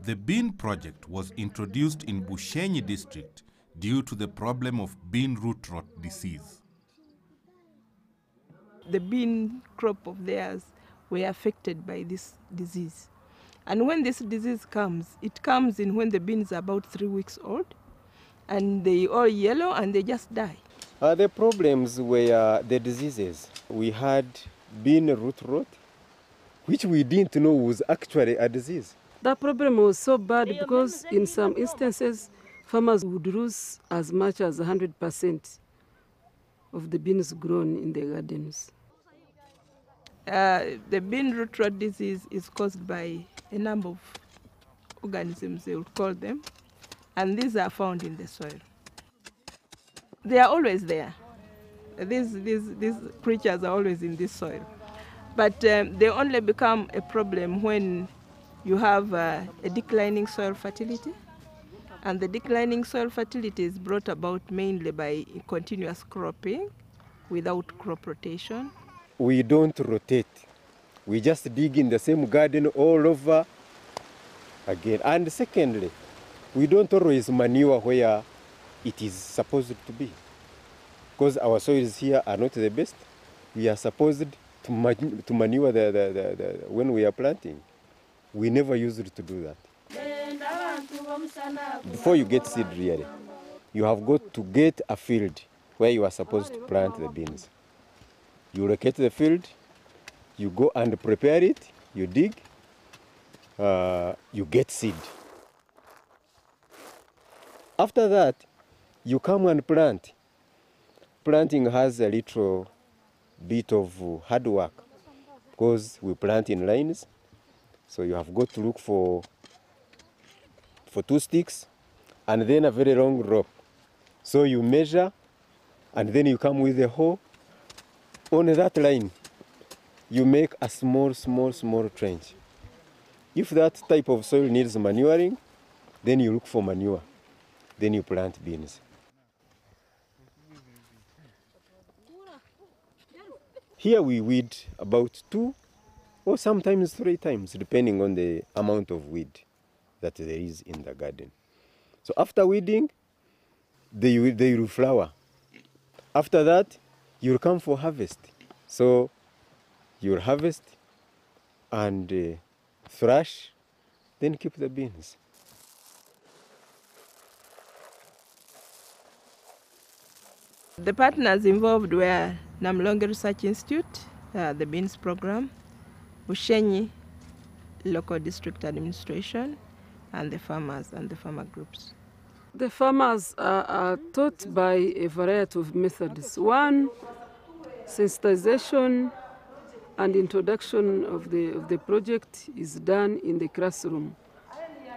The bean project was introduced in Bushenyi district due to the problem of bean root rot disease. The bean crop of theirs were affected by this disease. And when this disease comes, it comes in when the beans are about 3 weeks old, and they all yellow and they just die. The problems were the diseases. We had bean root rot, which we didn't know was actually a disease. The problem was so bad because in some instances, farmers would lose as much as 100% of the beans grown in the gardens. The bean root rot disease is caused by a number of organisms, they would call them, and these are found in the soil. They are always there. These creatures are always in this soil. But they only become a problem when you have a declining soil fertility, and the declining soil fertility is brought about mainly by continuous cropping without crop rotation. We don't rotate. We just dig in the same garden all over again. And secondly, we don't always manure where it is supposed to be. Because our soils here are not the best. We are supposed to manure when we are planting. We never used to do that. Before you get seed really, you have got to get a field where you are supposed to plant the beans. You locate the field, you go and prepare it, you dig, you get seed. After that, you come and plant. Planting has a little bit of hard work because we plant in lines. So you have got to look for 2 sticks and then a very long rope. So you measure and then you come with a hoe. On that line, you make a small trench. If that type of soil needs manuring, then you look for manure. Then you plant beans. Here we weed about 2 or sometimes 3 times, depending on the amount of weed that there is in the garden. So after weeding, they will flower. After that, you'll come for harvest. So you'll harvest and thrash, then keep the beans. The partners involved were Namlonge Research Institute, the beans program, Bushenyi Local District Administration, and the farmers and the farmer groups. The farmers are taught by a variety of methods. One, sensitization and introduction of the project is done in the classroom.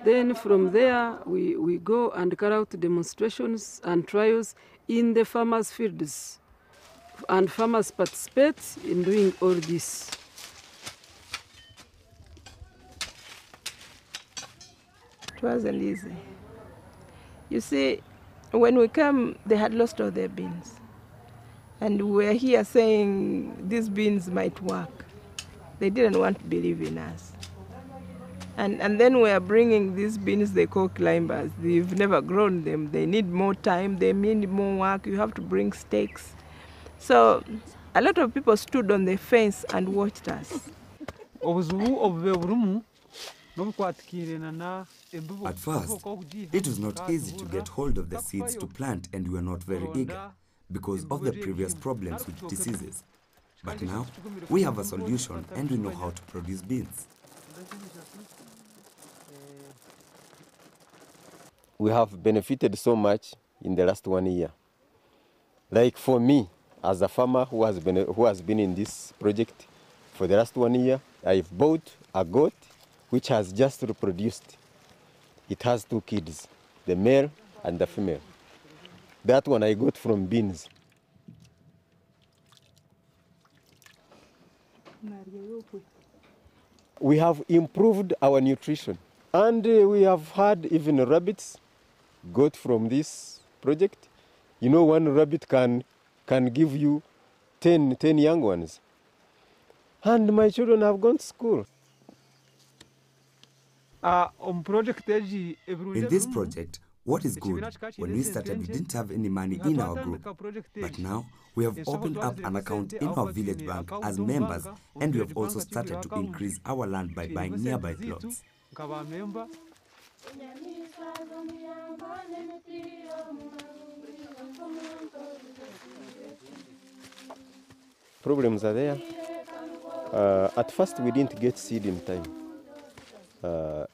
Then from there, we go and carry out demonstrations and trials in the farmers' fields. And farmers participate in doing all this. It wasn't easy. You see, when we came, they had lost all their beans. And we were here saying these beans might work. They didn't want to believe in us. And then we are bringing these beans they call climbers. They've never grown them. They need more time. They need more work. You have to bring stakes. So a lot of people stood on the fence and watched us. At first, it was not easy to get hold of the seeds to plant, and we were not very eager because of the previous problems with diseases. But now, we have a solution and we know how to produce beans. We have benefited so much in the last 1 year. Like for me, as a farmer who has been in this project for the last 1 year, I've bought a goat which has just reproduced. It has 2 kids, the male and the female. That one I got from beans. We have improved our nutrition, and we have had even rabbits got from this project. You know, one rabbit can give you 10 young ones. And my children have gone to school. In this project, what is good, when we started we didn't have any money in our group, but now we have opened up an account in our village bank as members, and we have also started to increase our land by buying nearby plots. Problems are there. At first we didn't get seed in time.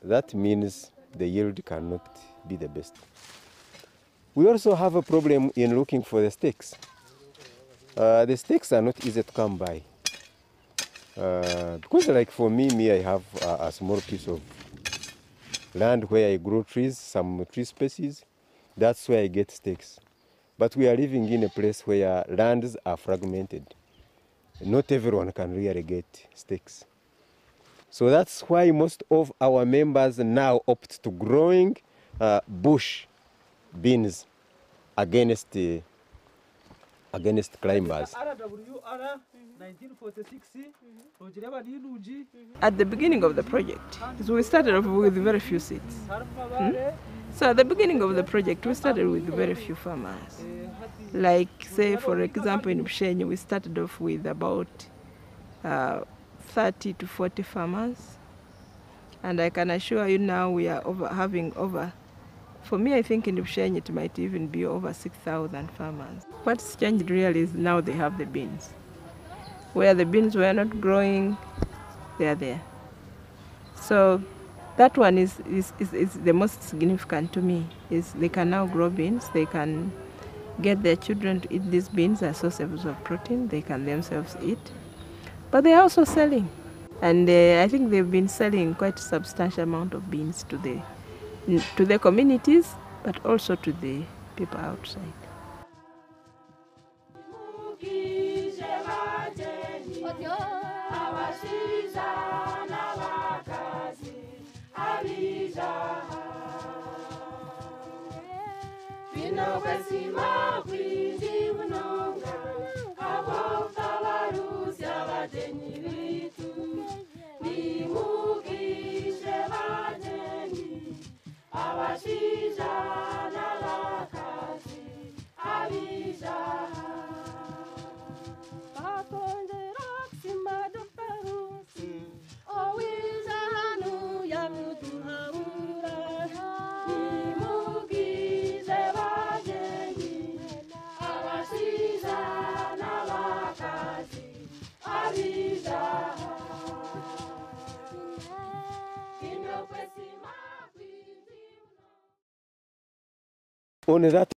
That means the yield cannot be the best. We also have a problem in looking for the stakes. The stakes are not easy to come by. Because like for me, I have a small piece of land where I grow trees, some tree species. That's where I get stakes. But we are living in a place where lands are fragmented. Not everyone can really get stakes. So that's why most of our members now opt to growing bush beans against climbers. At the beginning of the project, we started off with very few seeds. So at the beginning of the project, we started with very few farmers. Like, say, for example, in Bushenyi, we started off with about 30 to 40 farmers. And I can assure you now we are having over, for me, I think in Bushenyi it might even be over 6,000 farmers. What's changed really is now they have the beans. Where the beans were not growing, they are there. So that one is the most significant to me, is they can now grow beans, they can get their children to eat these beans as sources of protein, they can themselves eat. But they are also selling. And I think they've been selling quite a substantial amount of beans to the communities, but also to the people outside. On that